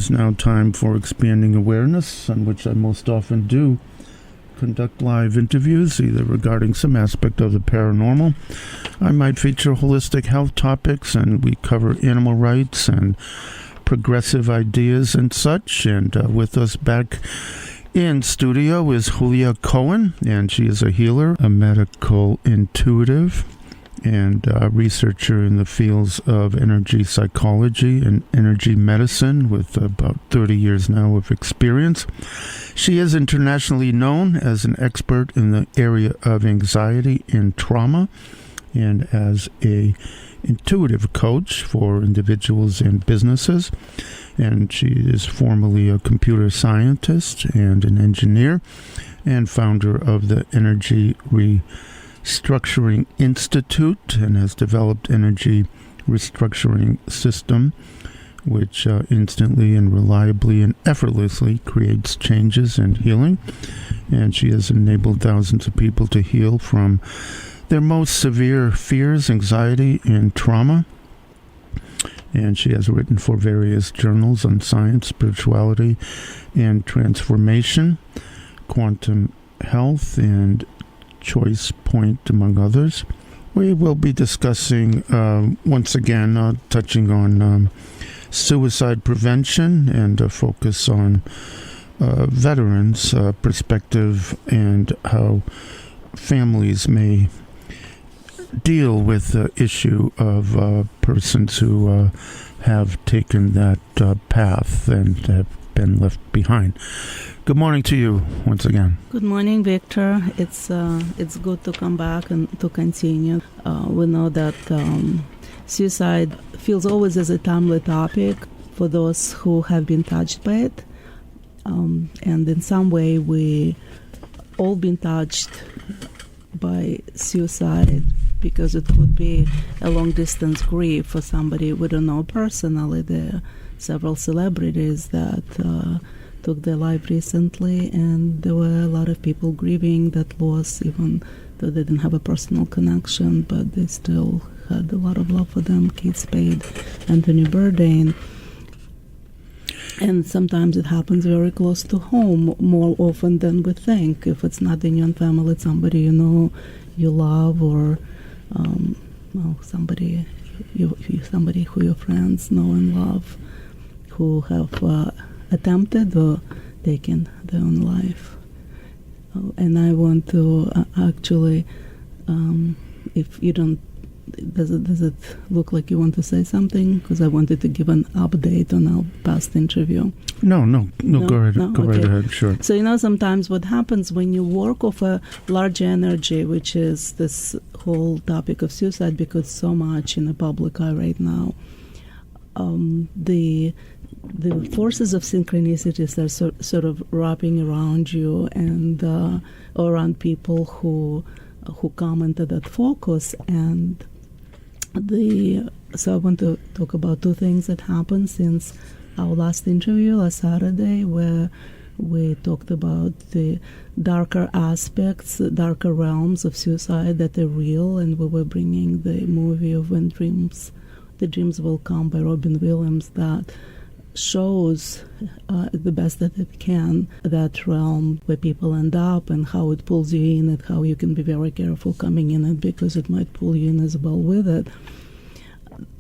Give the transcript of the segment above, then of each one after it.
is now time for Expanding Awareness, on which I most often do conduct live interviews, either regarding some aspect of the paranormal. I might feature holistic health topics, and we cover animal rights and progressive ideas and such. And with us back in studio is Julia Cohen, and she is a healer, a medical intuitive, and a researcher in the fields of energy psychology and energy medicine with about 30 years now of experience. She is internationally known as an expert in the area of anxiety and trauma, and as a intuitive coach for individuals and businesses. And she is formerly a computer scientist and an engineer, and founder of the Energy Restructuring Institute, and has developed energy restructuring system, which instantly and reliably and effortlessly creates changes and healing. And she has enabled thousands of people to heal from their most severe fears, anxiety, and trauma. And she has written for various journals on science, spirituality, and transformation, quantum health, and Choice Point, among others. We will be discussing, once again, touching on suicide prevention and a focus on veterans' perspective and how families may deal with the issue of persons who have taken that path and have been left behind. Good morning to you once again. Good morning, Victor. It's good to come back and to continue. We know that suicide feels always as a timely topic for those who have been touched by it, and in some way we all been touched by suicide, because it could be a long-distance grief for somebody we don't know personally. There are several celebrities that took their life recently, and there were a lot of people grieving that loss, even though they didn't have a personal connection, but they still had a lot of love for them. Kate Spade, Anthony Bourdain. And sometimes it happens very close to home, more often than we think. If it's not in your own family, it's somebody you know, you love, or somebody who your friends know and love, who have attempted or taken their own life. And I want to actually, if you don't, does it look like you want to say something? Because I wanted to give an update on our past interview. No, go right ahead, sure. So, sometimes what happens when you work off a large energy, which is this whole topic of suicide, because so much in the public eye right now, the forces of synchronicities are sort of wrapping around you and around people who come into that focus. And so I want to talk about two things that happened since our last interview last Saturday, where we talked about the darker aspects, darker realms of suicide that are real, and we were bringing the movie of When the Dreams Will Come by Robin Williams that shows the best that it can that realm where people end up and how it pulls you in, and how you can be very careful coming in it, because it might pull you in as well with it.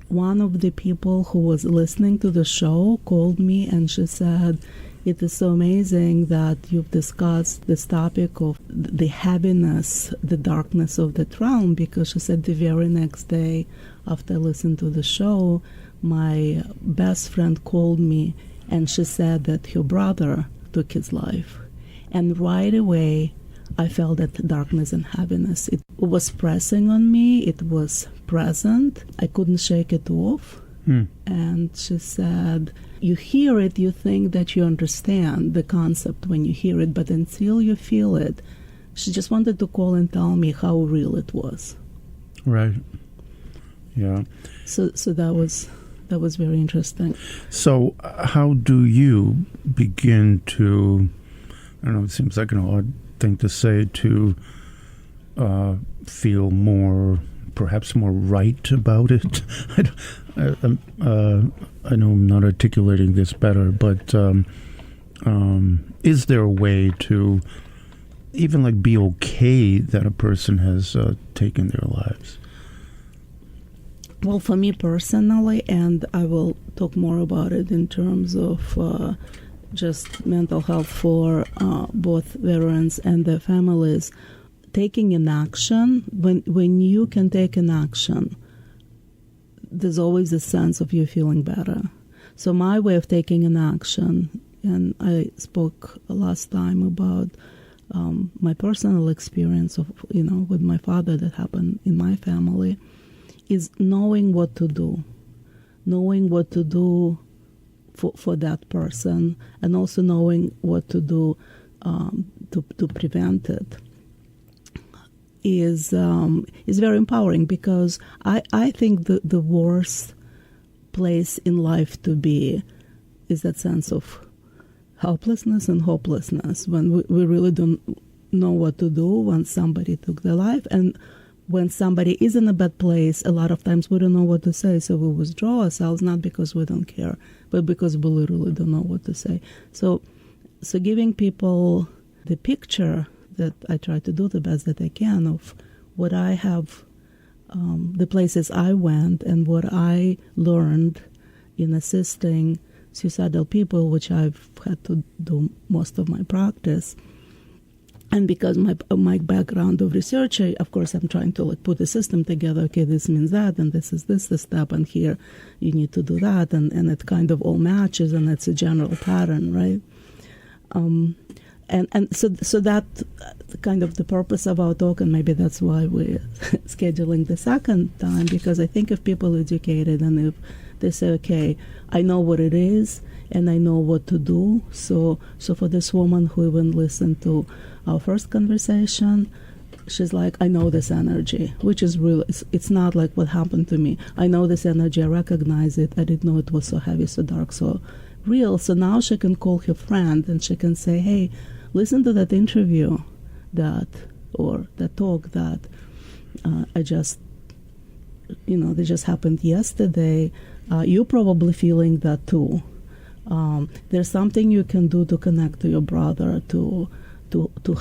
One of the people who was listening to the show called me, and she said, "It is so amazing that you've discussed this topic of the heaviness, the darkness of that realm," because she said the very next day after I listened to the show, my best friend called me, and she said that her brother took his life. And right away, I felt that darkness and heaviness. It was pressing on me. It was present. I couldn't shake it off. And she said, you hear it, you think that you understand the concept when you hear it, but until you feel it, she just wanted to call and tell me how real it was. Right. Yeah. So that was very interesting. So how do you begin to, I don't know, it seems like an odd thing to say, to feel more perhaps more right about it. I know I'm not articulating this better, but is there a way to even like be okay that a person has taken their lives? Well, for me personally, and I will talk more about it in terms of just mental health for both veterans and their families, taking an action, when you can take an action, there's always a sense of you feeling better. So my way of taking an action, and I spoke last time about my personal experience of, with my father that happened in my family, is knowing what to do for that person, and also knowing what to do to prevent it is very empowering, because I think the worst place in life to be is that sense of helplessness and hopelessness, when we really don't know what to do when somebody took their life. And when somebody is in a bad place, a lot of times we don't know what to say, so we withdraw ourselves, not because we don't care, but because we literally don't know what to say. So giving people the picture that I try to do the best that I can of what I have, the places I went and what I learned in assisting suicidal people, which I've had to do most of my practice. And because my background of researcher, of course, I'm trying to put a system together. Okay, this means that, and this is the step, and here you need to do that, and it kind of all matches, and it's a general pattern, right? And so that kind of the purpose of our talk, and maybe that's why we're scheduling the second time, because I think if people are educated and if they say, okay, I know what it is and I know what to do. So for this woman who even listened to our first conversation, she's like, I know this energy, which is real. It's not like what happened to me. I know this energy. I recognize it. I didn't know it was so heavy, so dark, so real. So now she can call her friend and she can say, hey, listen to that interview or that talk that I just, they just happened yesterday. You're probably feeling that too. There's something you can do to connect to your brother, to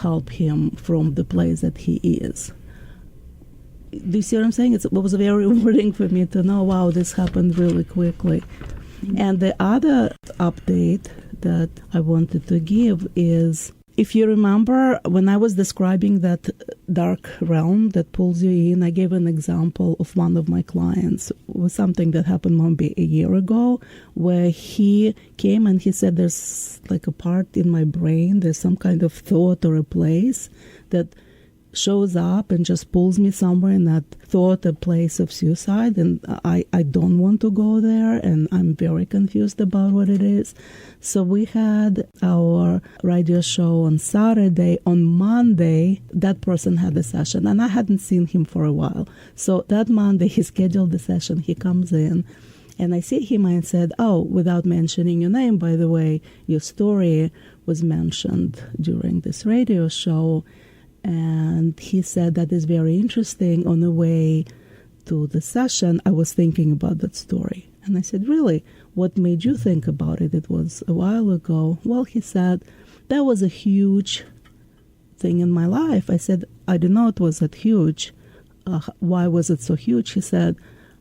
help him from the place that he is. Do you see what I'm saying? It was very rewarding for me to know, wow, this happened really quickly. And the other update that I wanted to give is, if you remember, when I was describing that dark realm that pulls you in, I gave an example of one of my clients with something that happened maybe a year ago, where he came and he said, there's like a part in my brain, there's some kind of thought or a place that shows up and just pulls me somewhere in that thought, a place of suicide, and I don't want to go there, and I'm very confused about what it is. So we had our radio show on Saturday. On Monday, that person had a session, and I hadn't seen him for a while. So that Monday, he scheduled the session. He comes in, and I see him and said, oh, without mentioning your name, by the way, your story was mentioned during this radio show. And he said, that is very interesting. On the way to the session, I was thinking about that story. And I said, really? What made you think about it? It was a while ago. Well, he said, that was a huge thing in my life. I said, I didn't know it was that huge. Why was it so huge? He said,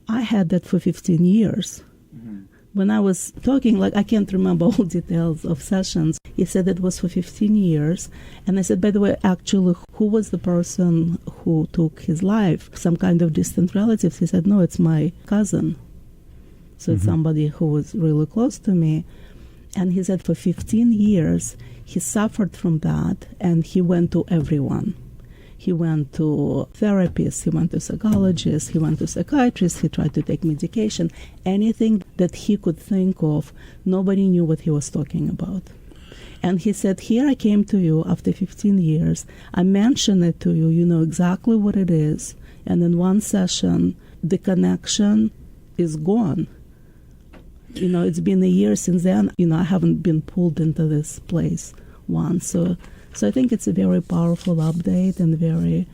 I had that for 15 years. Mm-hmm. When I was talking, I can't remember all details of sessions. He said it was for 15 years. And I said, by the way, actually, who was the person who took his life? Some kind of distant relative? He said, no, it's my cousin. So it's somebody who was really close to me. And he said for 15 years, he suffered from that, and he went to everyone. He went to therapists, he went to psychologists, he went to psychiatrists, he tried to take medication. Anything that he could think of, nobody knew what he was talking about. And he said, here I came to you after 15 years. I mentioned it to you. You know exactly what it is. And in one session, the connection is gone. It's been a year since then. I haven't been pulled into this place once. So I think it's a very powerful update and very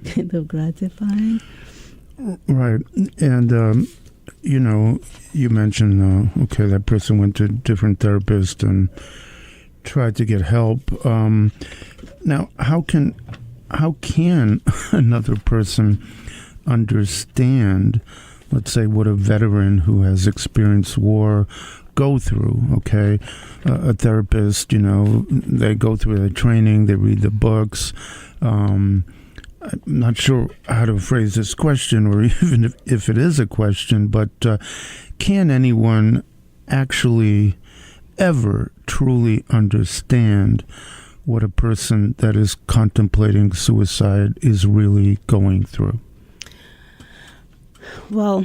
kind of gratifying. Right. And, you mentioned, okay, that person went to a different therapist and tried to get help. Now, how can another person understand, let's say, what a veteran who has experienced war go through? Okay, a therapist, they go through their training, they read the books. I'm not sure how to phrase this question, or even if it is a question, but can anyone actually ever truly understand what a person that is contemplating suicide is really going through? Well,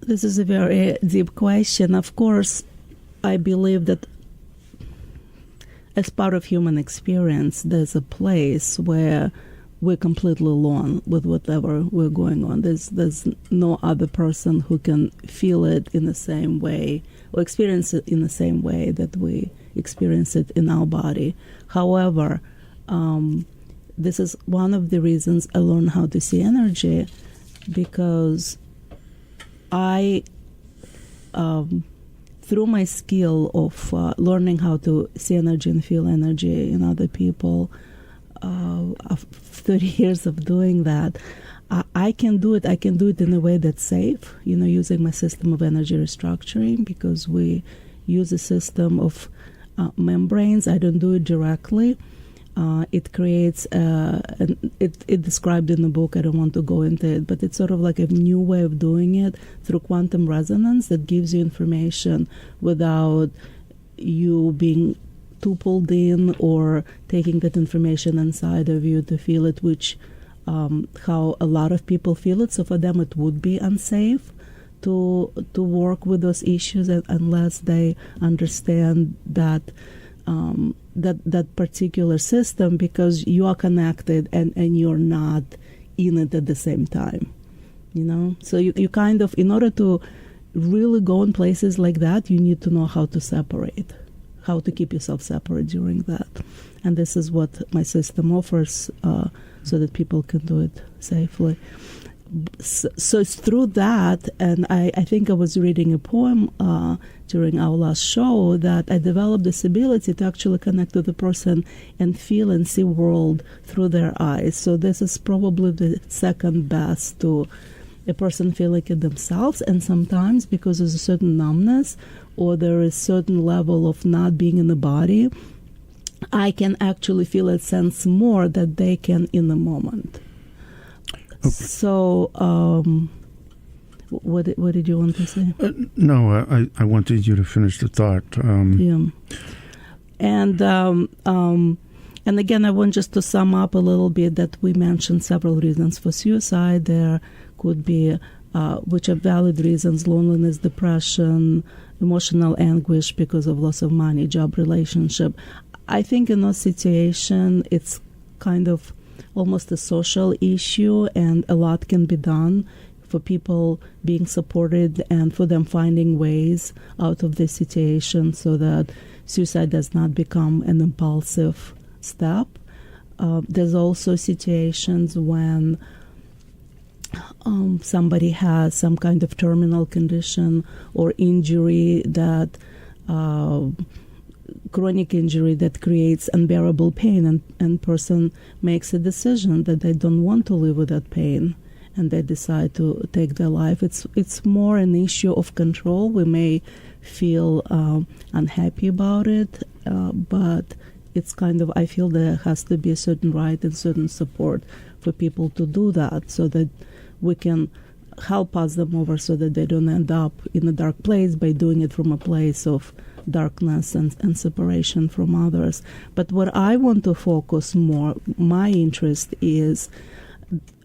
this is a very deep question. Of course, I believe that as part of human experience, there's a place where we're completely alone with whatever we're going on. There's no other person who can feel it in the same way or experience it in the same way that we experience it in our body. However, this is one of the reasons I learned how to see energy, because I, through my skill of learning how to see energy and feel energy in other people, after 30 years of doing that, I can do it. I can do it in a way that's safe, using my system of energy restructuring, because we use a system of membranes. I don't do it directly. It creates, it described in the book, I don't want to go into it, but it's sort of like a new way of doing it through quantum resonance that gives you information without you being too pulled in or taking that information inside of you to feel it, which how a lot of people feel it. So for them it would be unsafe to work with those issues unless they understand that that particular system, because you are connected and you're not in it at the same time, So you kind of, in order to really go in places like that, you need to know how to separate, how to keep yourself separate during that. And this is what my system offers, so that people can do it safely. So it's through that, and I think I was reading a poem during our last show, that I developed this ability to actually connect to the person and feel and see world through their eyes. So this is probably the second best to a person feeling it themselves, and sometimes because there's a certain numbness or there is certain level of not being in the body, I can actually feel it, sense more that they can in the moment. Okay. So, what did you want to say? No, I wanted you to finish the thought. Yeah, and again, I want just to sum up a little bit that we mentioned several reasons for suicide. There could be, which are valid reasons: loneliness, depression, emotional anguish because of loss of money, job, relationship. I think in those situations, it's kind of almost a social issue, and a lot can be done for people being supported and for them finding ways out of this situation so that suicide does not become an impulsive step. There's also situations when somebody has some kind of terminal condition or injury that chronic injury that creates unbearable pain, and person makes a decision that they don't want to live with that pain, and they decide to take their life. It's more an issue of control. We may feel unhappy about it, but it's kind of, I feel there has to be a certain right and certain support for people to do that, so that we can help pass them over so that they don't end up in a dark place by doing it from a place of darkness and separation from others. But what I want to focus more, my interest is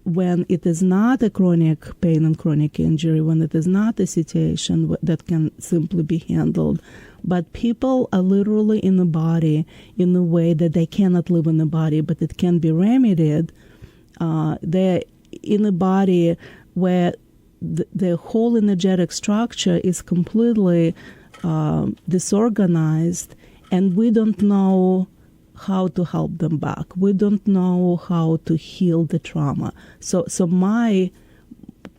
when it is not a chronic pain and chronic injury, when it is not a situation that can simply be handled, but people are literally in the body in a way that they cannot live in the body, but it can be remedied. They're in a body where the whole energetic structure is completely disorganized, and we don't know how to help them back. We don't know how to heal the trauma. So my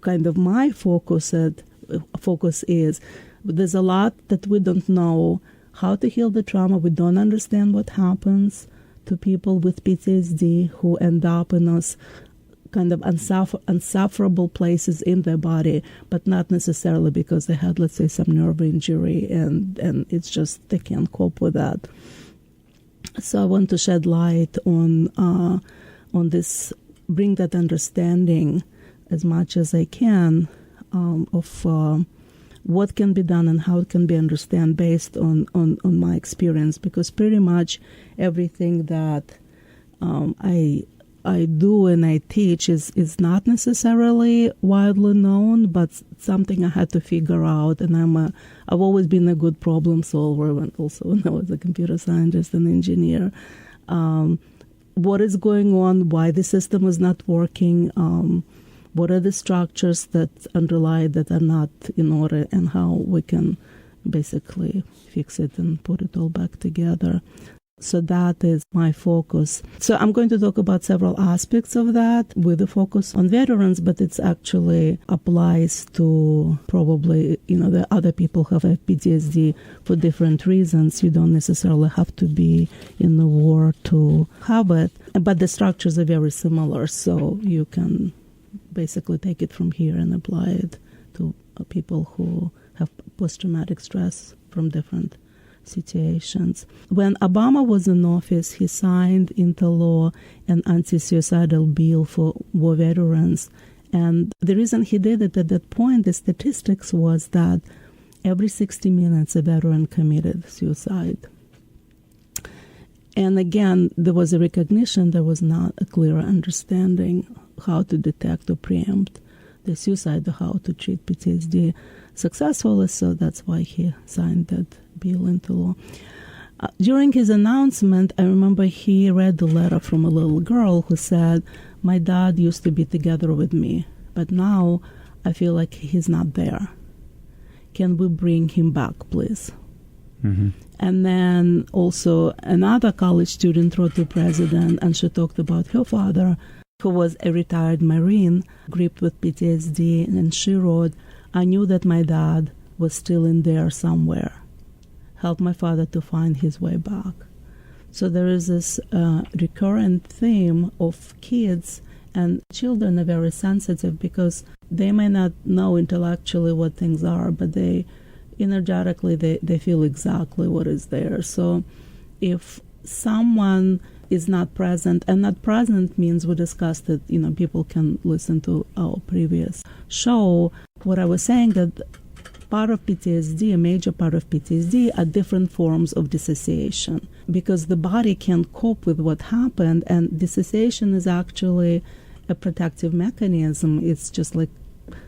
kind of my focus is there's a lot that we don't know how to heal the trauma. We don't understand what happens to people with PTSD who end up in those kind of unsufferable places in their body, but not necessarily because they had, let's say, some nerve injury and it's just they can't cope with that. So I want to shed light on this, bring that understanding as much as I can of what can be done and how it can be understood based on my experience, because pretty much everything that I do and I teach is not necessarily widely known, but something I had to figure out. And I've always been a good problem solver, and also when I was a computer scientist and engineer. What is going on? Why the system is not working? What are the structures that underlie that are not in order, and how we can basically fix it and put it all back together. So that is my focus. So I'm going to talk about several aspects of that with a focus on veterans, but it actually applies to probably, the other people who have PTSD for different reasons. You don't necessarily have to be in the war to have it, but the structures are very similar, so you can basically take it from here and apply it to people who have post-traumatic stress from different situations. When Obama was in office, he signed into law an anti-suicidal bill for war veterans. And the reason he did it at that point, the statistics was that every 60 minutes a veteran committed suicide. And again, there was a recognition, there was not a clear understanding how to detect or preempt the suicide, or how to treat PTSD successfully. So that's why he signed that bill into law. During his announcement, I remember he read the letter from a little girl who said, "My dad used to be together with me, but now I feel like he's not there. Can we bring him back, please?" Mm-hmm. And then also another college student wrote to the president, and she talked about her father, who was a retired Marine, gripped with PTSD, and she wrote, "I knew that my dad was still in there somewhere. Help my father to find his way back." So there is this recurrent theme of kids, and children are very sensitive because they may not know intellectually what things are, but they energetically they feel exactly what is there. So if someone is not present, and not present means, we discussed it, people can listen to our previous show. What I was saying, that part of PTSD, a major part of PTSD, are different forms of dissociation, because the body can't cope with what happened, and dissociation is actually a protective mechanism. It's just like,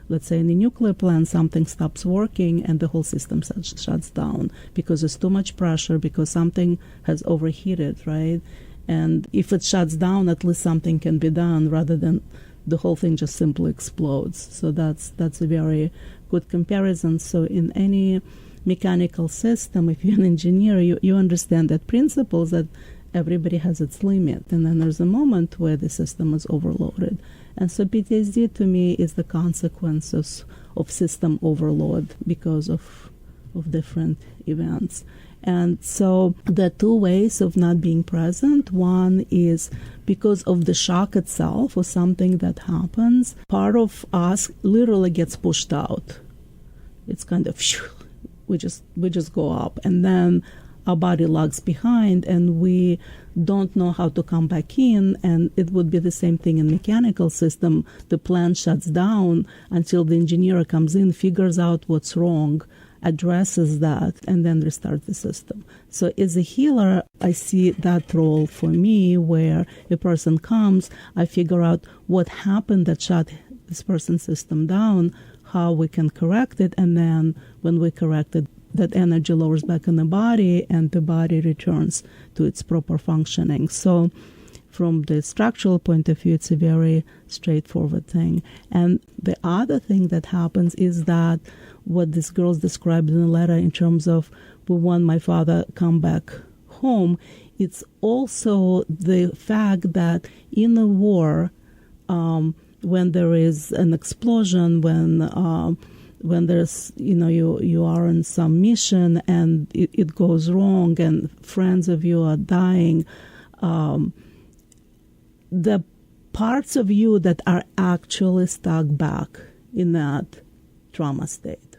let's say in a nuclear plant, something stops working and the whole system shuts down because there's too much pressure, because something has overheated, right? And if it shuts down, at least something can be done rather than the whole thing just simply explodes. So that's a very good comparison. So in any mechanical system, if you're an engineer, you understand that principles, that everybody has its limit. And then there's a moment where the system is overloaded. And so PTSD to me is the consequences of system overload because of different events. And so there are two ways of not being present. One is because of the shock itself or something that happens, part of us literally gets pushed out. It's kind of, we just go up, and then our body lags behind and we don't know how to come back in. And it would be the same thing in mechanical system. The plant shuts down until the engineer comes in, figures out what's wrong, addresses that, and then restart the system. So as a healer, I see that role for me, where a person comes, I figure out what happened that shut this person's system down, how we can correct it, and then when we correct it, that energy lowers back in the body and the body returns to its proper functioning. So from the structural point of view, it's a very straightforward thing. And the other thing that happens is that what these girls described in the letter in terms of, we want my father come back home, it's also the fact that in a war, when there is an explosion, when there's, you are on some mission and it goes wrong and friends of you are dying, the parts of you that are actually stuck back in that trauma state.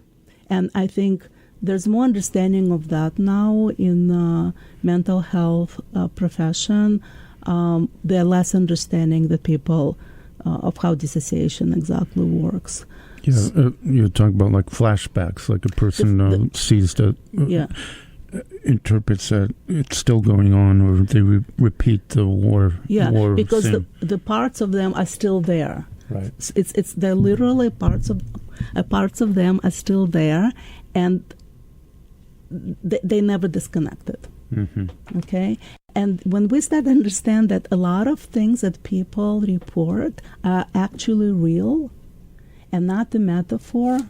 And I think there's more understanding of that now in the mental health profession. They're less understanding the people of how dissociation exactly works. Yeah, you talk about like flashbacks, like a person sees that, interprets that it's still going on, or they repeat the war. Yeah, war because scene. the parts of them are still there. Right. It's they're literally parts of them are still there, and they never disconnected. Mm-hmm. Okay? And when we start to understand that a lot of things that people report are actually real and not a metaphor,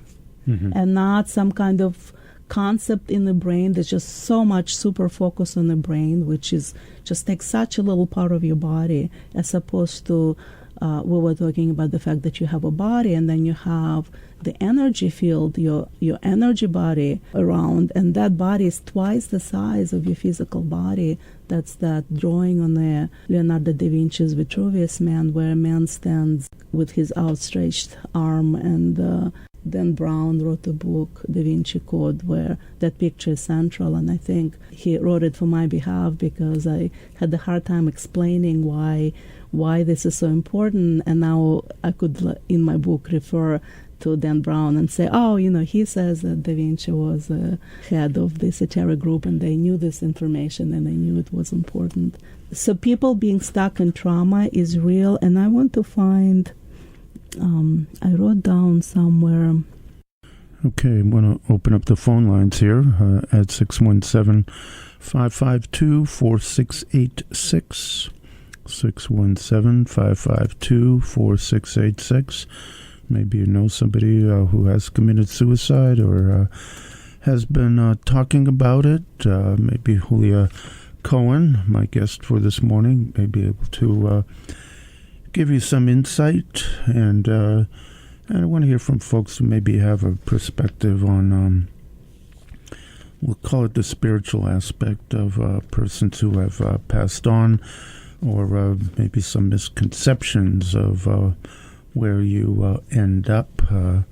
Mm-hmm. and not some kind of concept in the brain, there's just so much super focus on the brain, which is just takes such a little part of your body, as opposed to we were talking about the fact that you have a body and then you have the energy field, your energy body around, and that body is twice the size of your physical body. That's that drawing on the Leonardo da Vinci's Vitruvius Man, where a man stands with his outstretched arm, and Dan Brown wrote a book, Da Vinci Code, where that picture is central, and I think he wrote it for my behalf because I had a hard time explaining why this is so important, and now I could, in my book, refer to Dan Brown and say, he says that Da Vinci was head of the esoteric group and they knew this information and they knew it was important. So people being stuck in trauma is real, and I want to find, I wrote down somewhere. Okay, I want to open up the phone lines here at 617-552-4686. 617-552-4686. Maybe you know somebody who has committed suicide or has been talking about it. Maybe Julia Cohen, my guest for this morning, may be able to give you some insight. And I want to hear from folks who maybe have a perspective on, we'll call it the spiritual aspect of persons who have passed on, or maybe some misconceptions of where you end up. I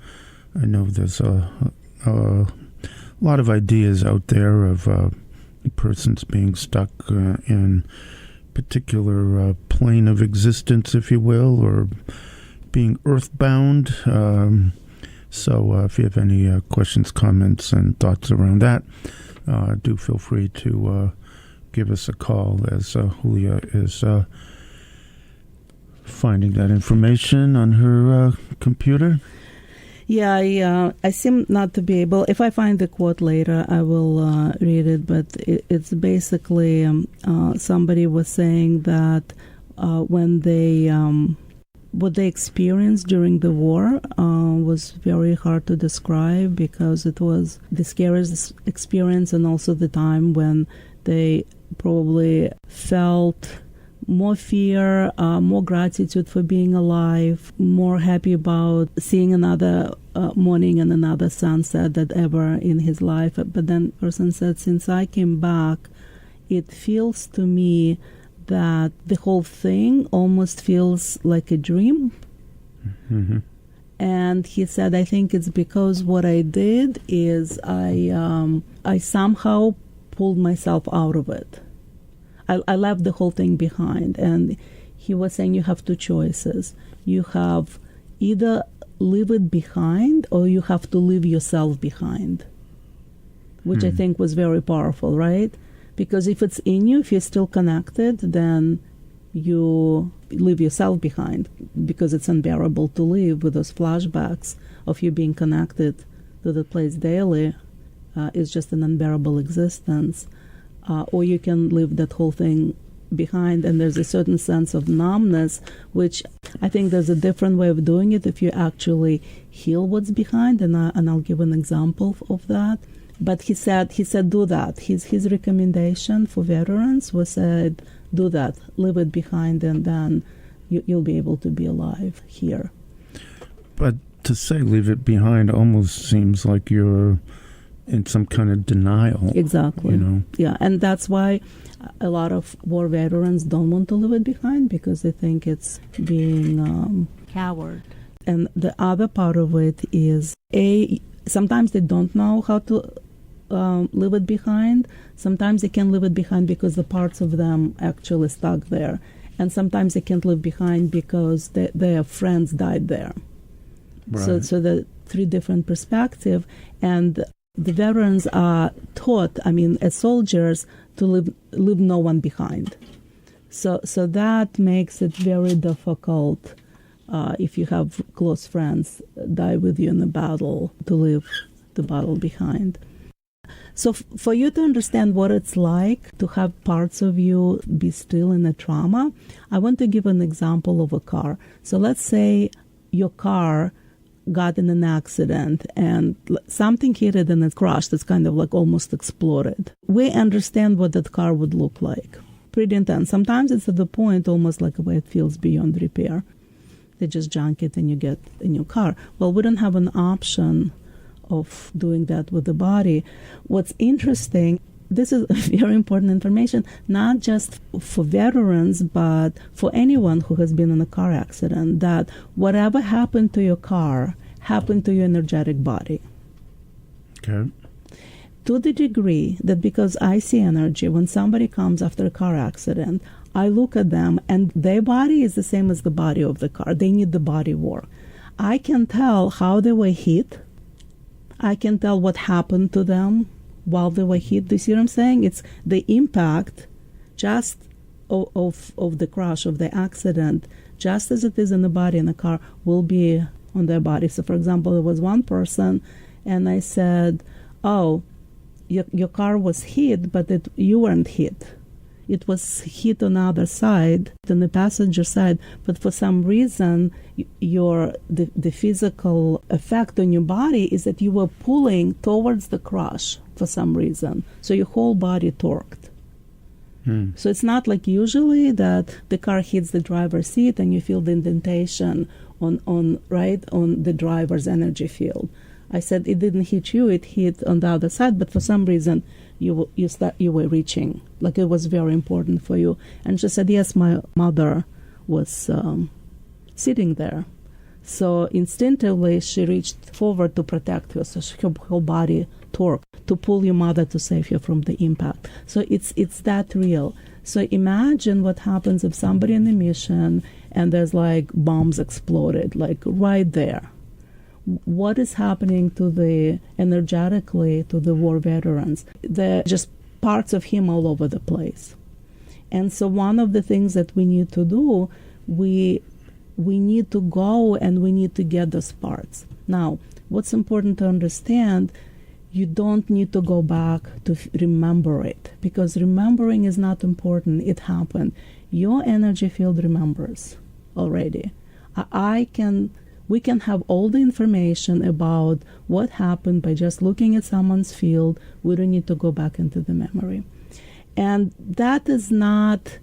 know there's a lot of ideas out there of persons being stuck in particular plane of existence, if you will, or being earthbound. So if you have any questions, comments, and thoughts around that, do feel free to give us a call, as Julia is finding that information on her computer. Yeah, I seem not to be able. If I find the quote later, I will read it. But it's basically somebody was saying that when they what they experienced during the war was very hard to describe, because it was the scariest experience, and also the time when they probably felt more fear, more gratitude for being alive, more happy about seeing another morning and another sunset than ever in his life. But then person said, since I came back, it feels to me that the whole thing almost feels like a dream. Mm-hmm. And he said, I think it's because what I did is I somehow pulled myself out of it. I left the whole thing behind. And he was saying you have two choices. You have either leave it behind, or you have to leave yourself behind, which I think was very powerful, right? Because if it's in you, if you're still connected, then you leave yourself behind, because it's unbearable to live with those flashbacks of you being connected to the place daily. It's just an unbearable existence. Or you can leave that whole thing behind, and there's a certain sense of numbness, which I think there's a different way of doing it if you actually heal what's behind, and I'll give an example of that. But he said do that. His recommendation for veterans was said, do that, leave it behind, and then you'll be able to be alive here. But to say leave it behind almost seems like you're in some kind of denial. Exactly. You know? Yeah, and that's why a lot of war veterans don't want to leave it behind, because they think it's being coward. And the other part of it is, sometimes they don't know how to leave it behind. Sometimes they can leave it behind because the parts of them actually stuck there. And sometimes they can't leave behind because their friends died there. Right. So the three different perspectives. And the veterans are taught, as soldiers, to leave no one behind. So that makes it very difficult if you have close friends die with you in the battle, to leave the battle behind. So for you to understand what it's like to have parts of you be still in a trauma, I want to give an example of a car. So let's say your car got in an accident and something hit it and it crashed. It's kind of like almost exploded. We understand what that car would look like. Pretty intense. Sometimes it's at the point almost like where it feels beyond repair. They just junk it and you get a new car. Well, we don't have an option of doing that with the body. What's interesting, this is very important information, not just for veterans, but for anyone who has been in a car accident, that whatever happened to your car happened to your energetic body. Okay. To the degree that, because I see energy, when somebody comes after a car accident, I look at them and their body is the same as the body of the car. They need the body work. I can tell how they were hit. I can tell what happened to them while they were hit. Do you see what I'm saying? It's the impact just of the crash, of the accident, just as it is in the body in the car, will be on their body. So, for example, there was one person, and I said, oh, your car was hit, but you weren't hit. It was hit on the other side, on the passenger side, but for some reason, the physical effect on your body is that you were pulling towards the crash for some reason. So your whole body torqued. So it's not like usually that the car hits the driver's seat and you feel the indentation on the driver's energy field. I said it didn't hit you, it hit on the other side, but for some reason you were reaching, like it was very important for you. And she said, yes, my mother was sitting there. So instinctively she reached forward to protect her, so her whole body torqued to pull your mother to save you from the impact. So it's that real. So imagine what happens if somebody in a mission and there's like bombs exploded, like right there. What is happening to the energetically to the war veterans? They're just parts of him all over the place. And so one of the things that we need to do, we need to go and we need to get those parts. Now, what's important to understand, you don't need to go back to remember it, because remembering is not important. It happened. Your energy field remembers already. We can have all the information about what happened by just looking at someone's field. We don't need to go back into the memory. And that is not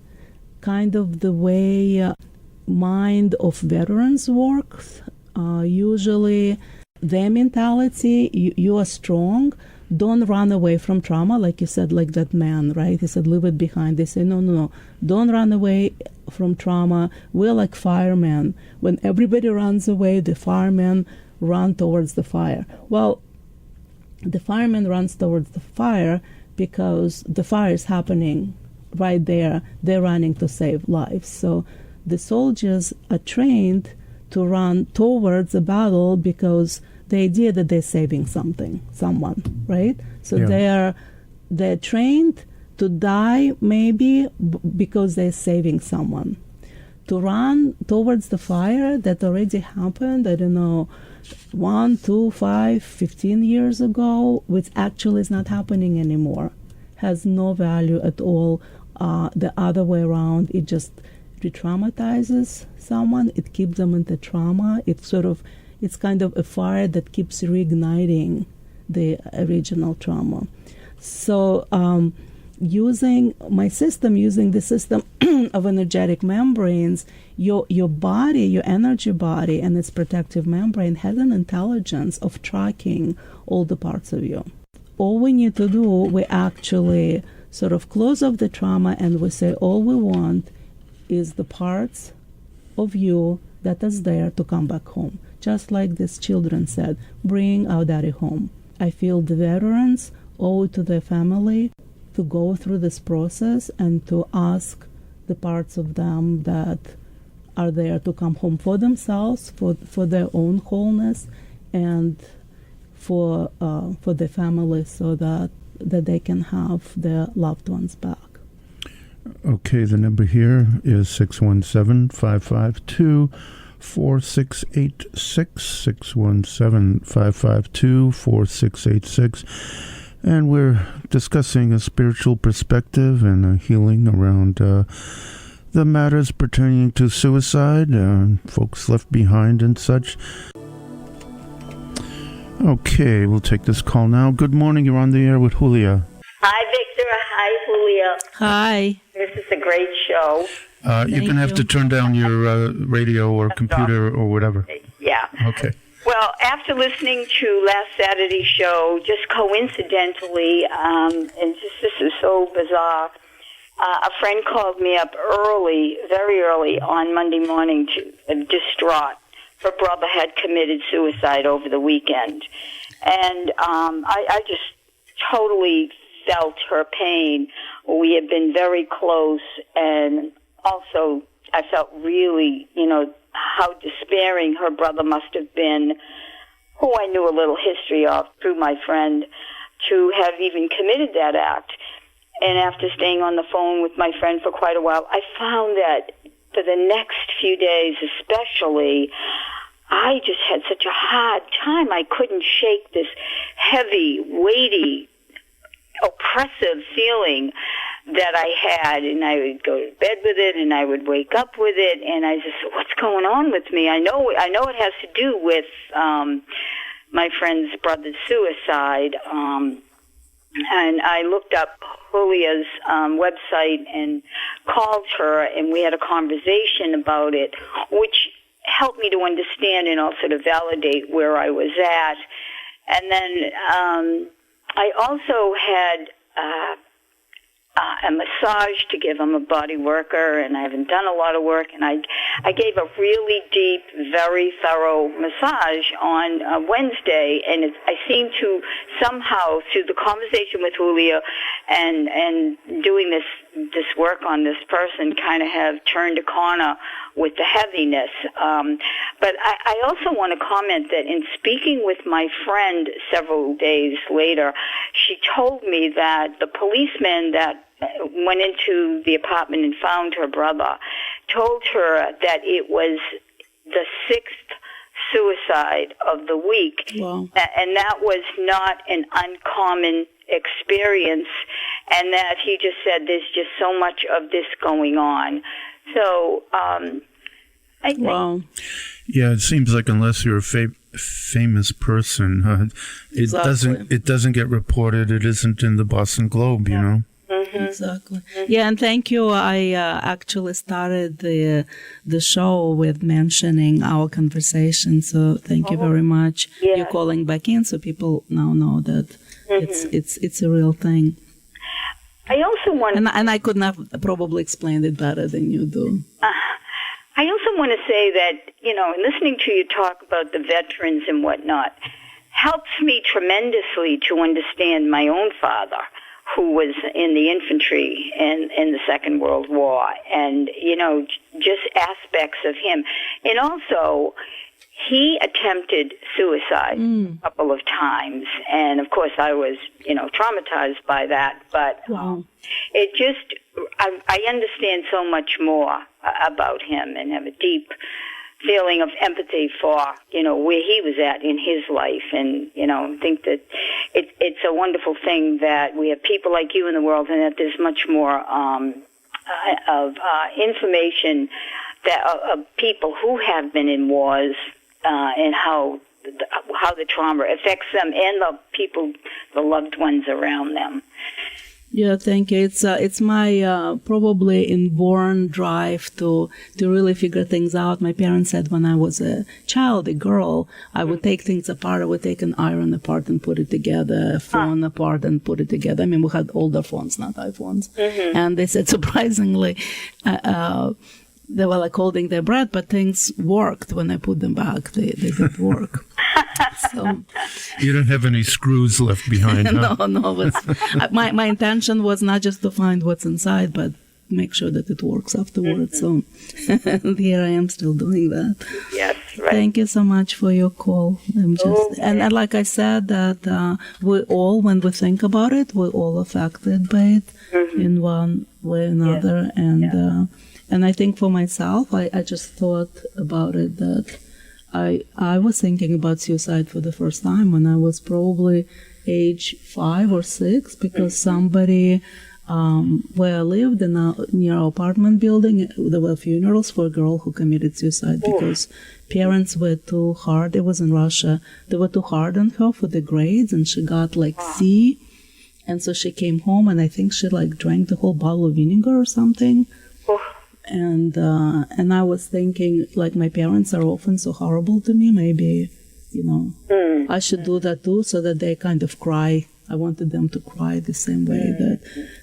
kind of the way mind of veterans works. Usually their mentality, you are strong, don't run away from trauma, like you said, like that man, right? He said, leave it behind. They say, no, don't run away from trauma. We're like firemen. When everybody runs away, the firemen run towards the fire. Well, the fireman runs towards the fire because the fire is happening right there. They're running to save lives. So the soldiers are trained to run towards a battle because the idea that they're saving someone, right? So Yeah. they're trained to die maybe because they're saving someone. To run towards the fire that already happened, I don't know, 1, 2, 5, 15 years ago, which actually is not happening anymore, has no value at all. The other way around, it just re-traumatizes someone. It keeps them into trauma. It's kind of a fire that keeps reigniting the original trauma. So using the system of energetic membranes, your body, your energy body, and its protective membrane has an intelligence of tracking all the parts of you. All we need to do, we actually sort of close off the trauma and we say all we want is the parts of you that is there to come back home. Just like these children said, bring our daddy home. I feel the veterans owe it to their family to go through this process and to ask the parts of them that are there to come home for themselves, for their own wholeness, and for the family, so that they can have their loved ones back. Okay, the number here is 617-552-4686, 617-552-4686. And we're discussing a spiritual perspective and a healing around the matters pertaining to suicide, folks left behind and such. Okay, we'll take this call now. Good morning, you're on the air with Julia. Hi, Victor. Hi, Julia. Hi. This is a great show. You're going to have to turn down your radio or computer or whatever. Yeah. Okay. Well, after listening to last Saturday's show, just coincidentally, and this is so bizarre, a friend called me up early, very early on Monday morning, distraught. Her brother had committed suicide over the weekend. And I just totally felt her pain. We had been very close, and also I felt really, how despairing her brother must have been, who I knew a little history of through my friend, to have even committed that act. And after staying on the phone with my friend for quite a while, I found that for the next few days especially, I just had such a hard time. I couldn't shake this heavy, weighty, oppressive feeling that I had, and I would go to bed with it, and I would wake up with it, and I just said, what's going on with me? I know it has to do with my friend's brother's suicide, and I looked up Julia's website and called her, and we had a conversation about it, which helped me to understand and also to validate where I was at. And then I also had a massage to give. I'm a body worker, and I haven't done a lot of work, and I gave a really deep, very thorough massage on Wednesday, and I seemed to somehow, through the conversation with Julia and doing this work on this person, kind of have turned a corner with the heaviness. But I also want to comment that in speaking with my friend several days later, she told me that the policeman that went into the apartment and found her brother told her that it was the 6th suicide of the week. Wow. And that was not an uncommon experience, and that he just said there's just so much of this going on. So I think... Wow. Yeah, it seems like unless you're a famous person, it doesn't get reported. It isn't in the Boston Globe, you know. Mm-hmm. Exactly. Yeah, and thank you. I actually started the show with mentioning our conversation, so thank you very much. Yeah. You're calling back in, so people now know that it's a real thing. I also want, and I could not probably explain it better than you do. I also want to say that, listening to you talk about the veterans and whatnot helps me tremendously to understand my own father, who was in the infantry in the Second World War, and, just aspects of him. And also, he attempted suicide a couple of times, and of course I was, traumatized by that, but it just, I understand so much more about him and have a deep feeling of empathy for, where he was at in his life, and, think that it's a wonderful thing that we have people like you in the world, and that there's much more of information that of people who have been in wars, and how the trauma affects them and the people, the loved ones around them. Yeah, thank you. It's my probably inborn drive to really figure things out. My parents said when I was a child, a girl, I would take things apart. I would take an iron apart and put it together, a phone apart and put it together. I mean, we had older phones, not iPhones. And they said surprisingly, they were like holding their breath, but things worked when I put them back. They did work. So You don't have any screws left behind, huh? no. My intention was not just to find what's inside, but make sure that it works afterwards. So here I am still doing that. Yes, right. Thank you so much for your call. And like I said, that we all, when we think about it, we're all affected by it in one way or another. And I think for myself, I just thought about it that I was thinking about suicide for the first time when I was probably age 5 or 6, because somebody where I lived near our apartment building, there were funerals for a girl who committed suicide because parents were too hard. It was in Russia. They were too hard on her for the grades, and she got like C. And so she came home, and I think she like drank the whole bottle of vinegar or something. And I was thinking, like, my parents are often so horrible to me. Maybe, I should do that too, so that they kind of cry. I wanted them to cry the same way that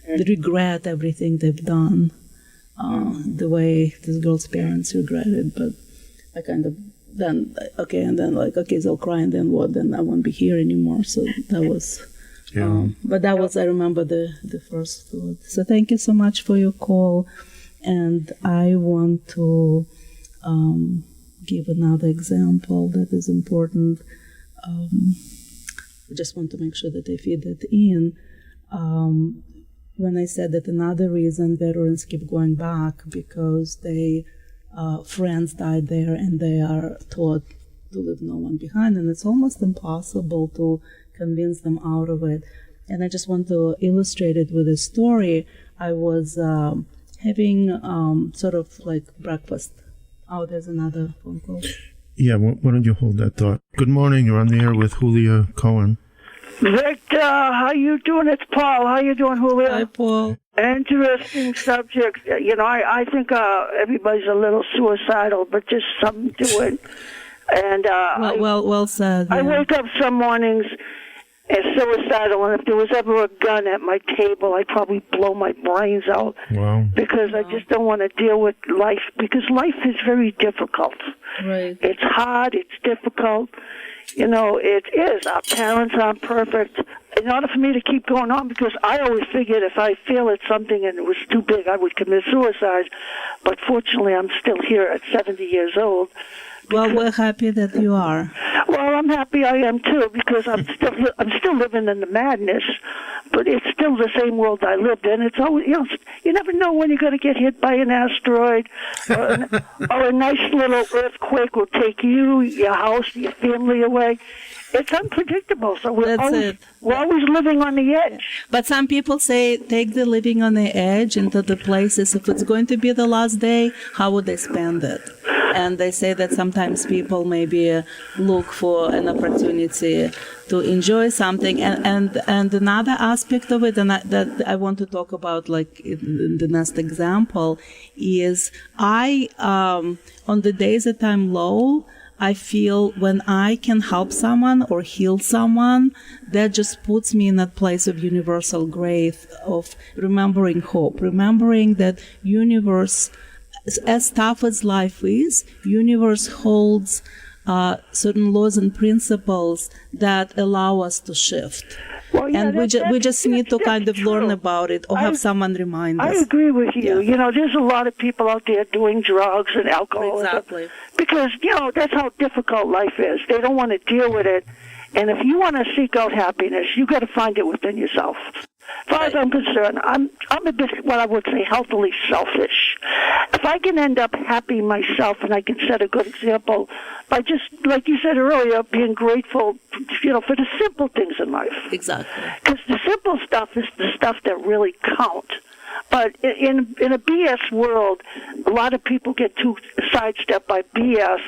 they regret everything they've done, the way this girl's parents regretted. But I kind of then, they'll cry, and then what? Then I won't be here anymore. So that was, but that was, I remember the first thought. So thank you so much for your call. And I want to give another example that is important. I just want to make sure that I feed that in. When I said that another reason veterans keep going back because they friends died there and they are taught to leave no one behind, and it's almost impossible to convince them out of it. And I just want to illustrate it with a story. I was having sort of like breakfast. Oh, there's another phone call. Yeah, why don't you hold that thought? Good morning. You're on the air with Julia Cohen. Victor, how you doing? It's Paul. How you doing, Julia? Hi, Paul. Interesting subject. I think everybody's a little suicidal, but just something to it. And well said. I wake up some mornings and suicidal, and if there was ever a gun at my table, I'd probably blow my brains out. Wow. Because I just don't want to deal with life, because life is very difficult. Right. It's hard, it's difficult. It is. Our parents aren't perfect. In order for me to keep going on, because I always figured if I failed at something and it was too big, I would commit suicide. But fortunately, I'm still here at 70 years old. Well, we're happy that you are. Well, I'm happy I am too, because I'm still living in the madness, but it's still the same world I lived in. It's always, you never know when you're going to get hit by an asteroid, or a nice little earthquake will take you, your house, your family away. It's unpredictable, so we're always living on the edge. But some people say take the living on the edge into the places. If it's going to be the last day, how would they spend it? And they say that sometimes people maybe look for an opportunity to enjoy something. And another aspect of it, and that I want to talk about, like in the next example, is on the days that I'm low, I feel when I can help someone or heal someone, that just puts me in that place of universal grace, of remembering hope, remembering that universe, as tough as life is, universe holds certain laws and principles that allow us to shift. Well, yeah, and we just need to kind of learn about it or have someone remind us. I agree with you. Yeah. There's a lot of people out there doing drugs and alcohol. Exactly. Because, that's how difficult life is. They don't want to deal with it. And if you want to seek out happiness, you got to find it within yourself. As far as I'm concerned, I'm a bit, what I would say, healthily selfish. If I can end up happy myself and I can set a good example by just, like you said earlier, being grateful, for the simple things in life. Exactly. Because the simple stuff is the stuff that really count. But in a BS world, a lot of people get too sidestepped by BS,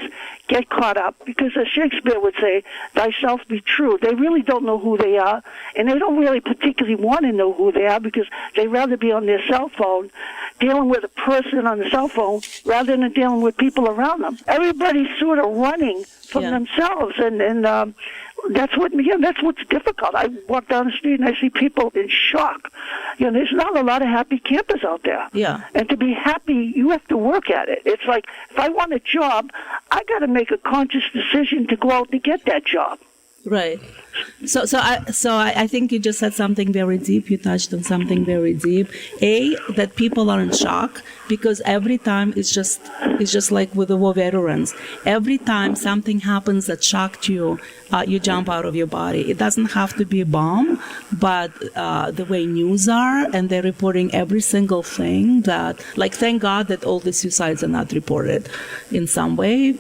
get caught up, because as Shakespeare would say, thyself be true. They really don't know who they are, and they don't really particularly want to know who they are because they'd rather be on their cell phone dealing with a person on the cell phone rather than dealing with people around them. Everybody's sort of running from themselves, and that's what's difficult. I walk down the street and I see people in shock. There's not a lot of happy campers out there. Yeah. And to be happy, you have to work at it. It's like, if I want a job, I got to make a conscious decision to go out to get that job. Right. So I think you just said something very deep. You touched on something very deep. That people are in shock because every time it's just like with the war veterans. Every time something happens that shocked you, you jump out of your body. It doesn't have to be a bomb, but the way news are, and they're reporting every single thing that, like, thank God that all the suicides are not reported in some way,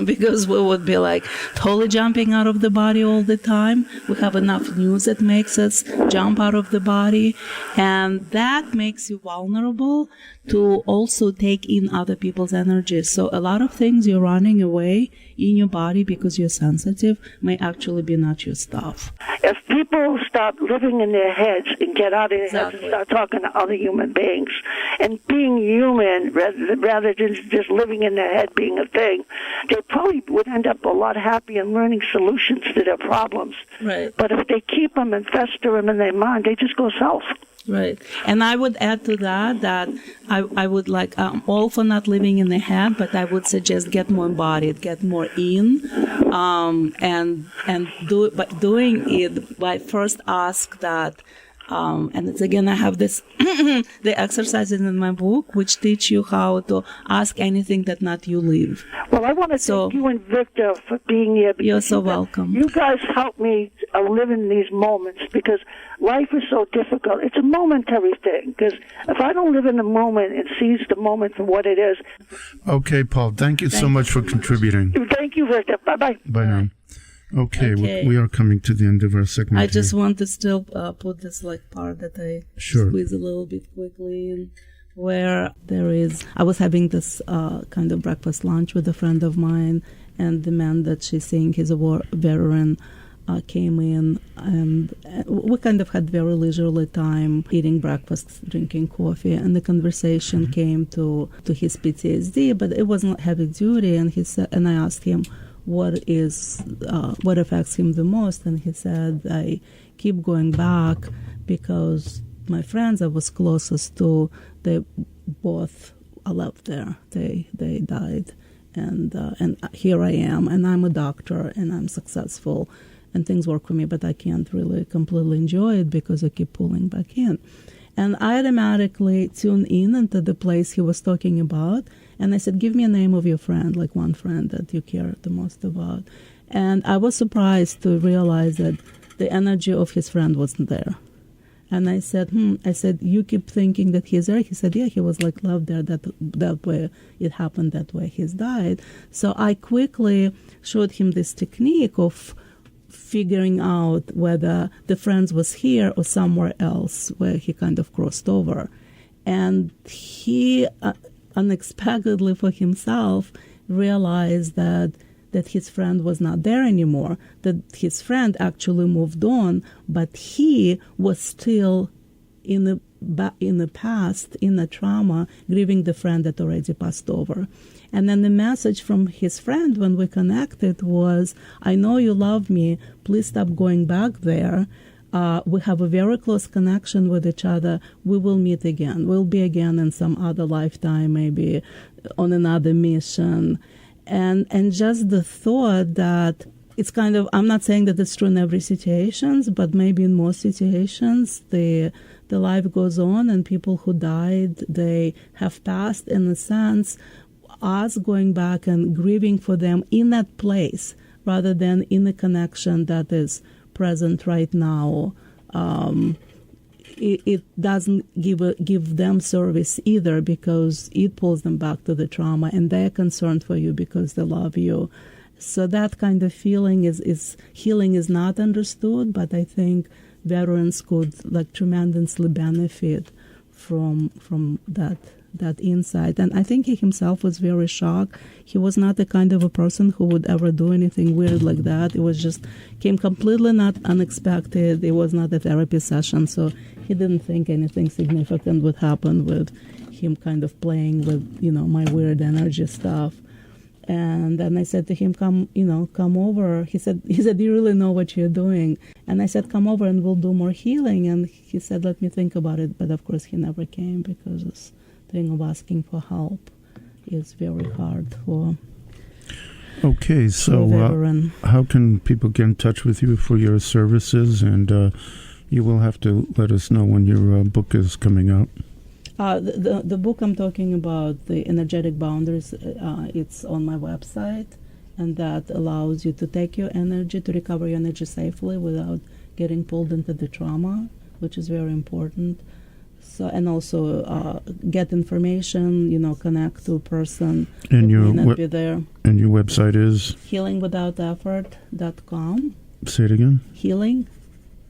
because we would be like totally jumping out of the body all the time. We have enough news that makes us jump out of the body, and that makes you vulnerable to also take in other people's energy. So a lot of things you're running away in your body because you're sensitive may actually be not your stuff. If people stop living in their heads and get out of their heads and start talking to other human beings and being human rather than just living in their head being a thing, they probably would end up a lot happier and learning solutions to their problems. Right. But if they keep them and fester them in their mind, they just go south. Right. And I would add to that I would like, all for not living in the head, but I would suggest get more embodied, get more in, and do it by doing it by first ask that, and it's again, I have this, the exercises in my book, which teach you how to ask anything that not you leave. Well, I want to thank you and Victor for being here. You're so welcome. You guys help me live in these moments because life is so difficult. It's a momentary thing because if I don't live in the moment and seize the moment for what it is. Okay, Paul, thank you so much for contributing. Thank you, Victor. Bye-bye. Bye now. Okay. We are coming to the end of our segment. I just want to still put this part that I squeeze a little bit quickly in, where I was having this kind of breakfast lunch with a friend of mine, and the man that she's saying he's a war veteran came in, and we kind of had very leisurely time eating breakfast, drinking coffee, and the conversation came to his PTSD, but it wasn't heavy duty, and he said, and I asked him, what affects him the most, and he said, I keep going back because my friends I was closest to, they both are left there. They died, and here I am, and I'm a doctor, and I'm successful, and things work for me, but I can't really completely enjoy it because I keep pulling back in. And I automatically tune in into the place he was talking about, and I said, give me a name of your friend, like one friend that you care the most about. And I was surprised to realize that the energy of his friend wasn't there. And I said, you keep thinking that he's there? He said, yeah, he was like left there that way. It happened that way. He's died. So I quickly showed him this technique of figuring out whether the friend was here or somewhere else where he kind of crossed over. And he unexpectedly for himself realized that his friend was not there anymore, that his friend actually moved on, but he was still in the past, in the trauma, grieving the friend that already passed over. And then the message from his friend when we connected was, I know you love me, please stop going back there. We have a very close connection with each other. We will meet again. We'll be again in some other lifetime, maybe on another mission. And just the thought that it's kind of, I'm not saying that it's true in every situation, but maybe in most situations, the life goes on, and people who died, they have passed in a sense, us going back and grieving for them in that place rather than in a connection that is present right now. It doesn't give them service either because it pulls them back to the trauma, and they're concerned for you because they love you. So that kind of feeling is healing is not understood, but I think veterans could tremendously benefit from that insight. And I think he himself was very shocked. He was not the kind of a person who would ever do anything weird like that. It was just came completely not unexpected. It was not a therapy session, so he didn't think anything significant would happen with him kind of playing with, my weird energy stuff. And then I said to him, come over. He said, you really know what you're doing. And I said, come over and we'll do more healing. And he said, let me think about it. But of course he never came because this thing of asking for help is very hard for Okay, so veteran. How can people get in touch with you for your services? And you will have to let us know when your book is coming out. The book I'm talking about, The Energetic Boundaries, it's on my website, and that allows you to take your energy, to recover your energy safely without getting pulled into the trauma, which is very important. So, and also get information, connect to a person And who your may not be there. And your website is? healingwithouteffort.com. Say it again. Healing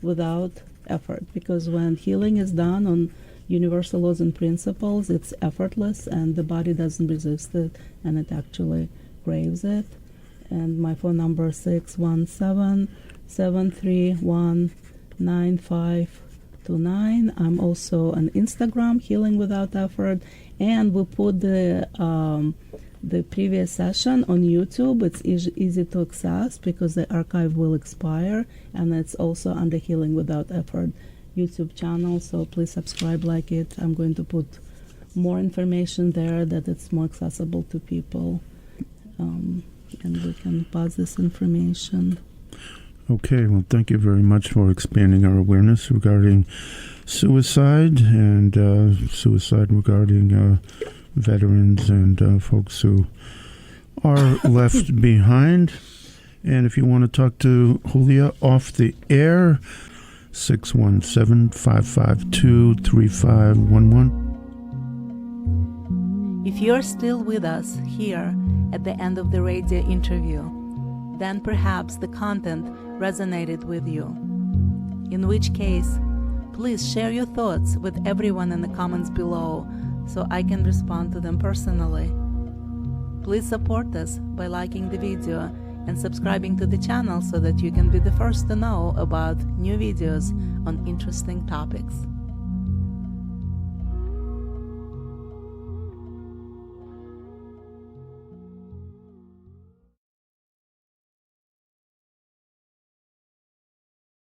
without effort, because when healing is done on universal laws and principles, it's effortless and the body doesn't resist it and it actually craves it. And my phone number is 617-731-9529. I'm also on Instagram, Healing Without Effort, and we put the previous session on YouTube. It's easy to access because the archive will expire, and it's also under Healing Without Effort YouTube channel, so please subscribe, like it. I'm going to put more information there that it's more accessible to people, and we can pass this information. Okay, well, thank you very much for expanding our awareness regarding suicide and suicide regarding veterans and folks who are left behind. And if you want to talk to Julia off the air, 617-552-3511. If you're still with us here at the end of the radio interview, then perhaps the content resonated with you. In which case, please share your thoughts with everyone in the comments below so I can respond to them personally. Please support us by liking the video and subscribing to the channel so that you can be the first to know about new videos on interesting topics.